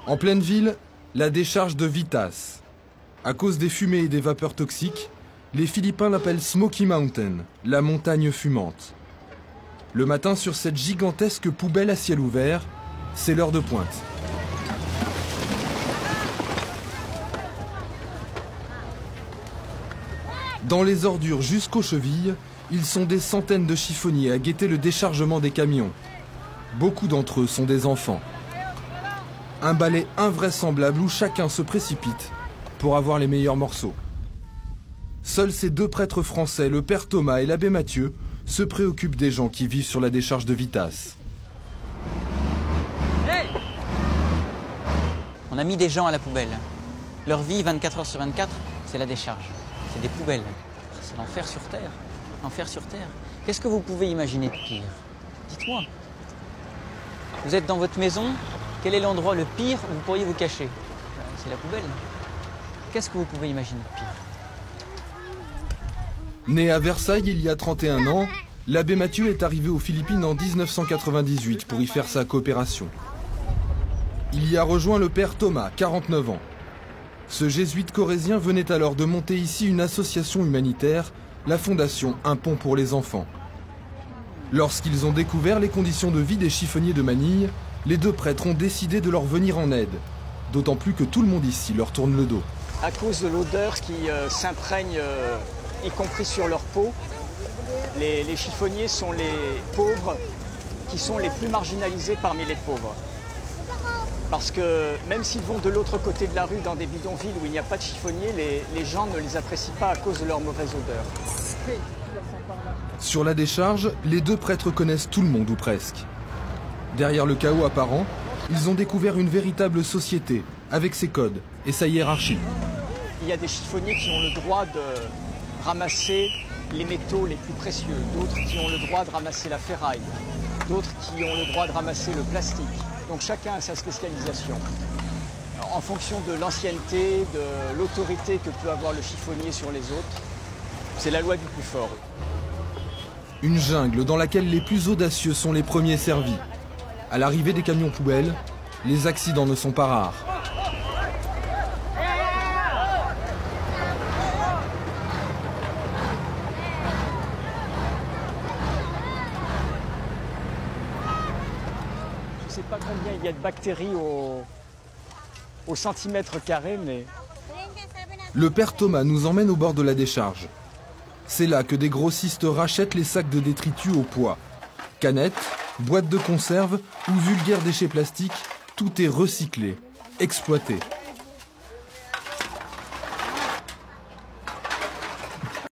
En pleine ville, la décharge de Vitas. À cause des fumées et des vapeurs toxiques, les Philippins l'appellent Smoky Mountain, la montagne fumante. Le matin, sur cette gigantesque poubelle à ciel ouvert, c'est l'heure de pointe. Dans les ordures jusqu'aux chevilles, ils sont des centaines de chiffonniers à guetter le déchargement des camions. Beaucoup d'entre eux sont des enfants. Un balai invraisemblable où chacun se précipite pour avoir les meilleurs morceaux. Seuls ces deux prêtres français, le père Thomas et l'abbé Mathieu, se préoccupent des gens qui vivent sur la décharge de Vitas. Hey, on a mis des gens à la poubelle. Leur vie, 24 heures sur 24, c'est la décharge. C'est des poubelles. C'est l'enfer sur Terre. L'enfer sur Terre. Qu'est-ce que vous pouvez imaginer de pire? Dites-moi. Vous êtes dans votre maison, quel est l'endroit le pire où vous pourriez vous cacher? C'est la poubelle. Qu'est-ce que vous pouvez imaginer de pire? Né à Versailles il y a 31 ans, l'abbé Mathieu est arrivé aux Philippines en 1998 pour y faire sa coopération. Il y a rejoint le père Thomas, 49 ans. Ce jésuite corrézien venait alors de monter ici une association humanitaire, la fondation Un Pont pour les enfants. Lorsqu'ils ont découvert les conditions de vie des chiffonniers de Manille, les deux prêtres ont décidé de leur venir en aide. D'autant plus que tout le monde ici leur tourne le dos. À cause de l'odeur qui s'imprègne, y compris sur leur peau, les chiffonniers sont les pauvres qui sont les plus marginalisés parmi les pauvres. Parce que même s'ils vont de l'autre côté de la rue dans des bidonvilles où il n'y a pas de chiffonniers, les gens ne les apprécient pas à cause de leur mauvaise odeur. Sur la décharge, les deux prêtres connaissent tout le monde ou presque. Derrière le chaos apparent, ils ont découvert une véritable société, avec ses codes et sa hiérarchie. Il y a des chiffonniers qui ont le droit de ramasser les métaux les plus précieux, d'autres qui ont le droit de ramasser la ferraille, d'autres qui ont le droit de ramasser le plastique. Donc chacun a sa spécialisation. En fonction de l'ancienneté, de l'autorité que peut avoir le chiffonnier sur les autres, c'est la loi du plus fort. Une jungle dans laquelle les plus audacieux sont les premiers servis. À l'arrivée des camions poubelles, les accidents ne sont pas rares. Je ne sais pas combien il y a de bactéries au centimètre carré, mais... Le père Thomas nous emmène au bord de la décharge. C'est là que des grossistes rachètent les sacs de détritus au poids. Canettes, boîtes de conserve ou vulgaires déchets plastiques, tout est recyclé, exploité.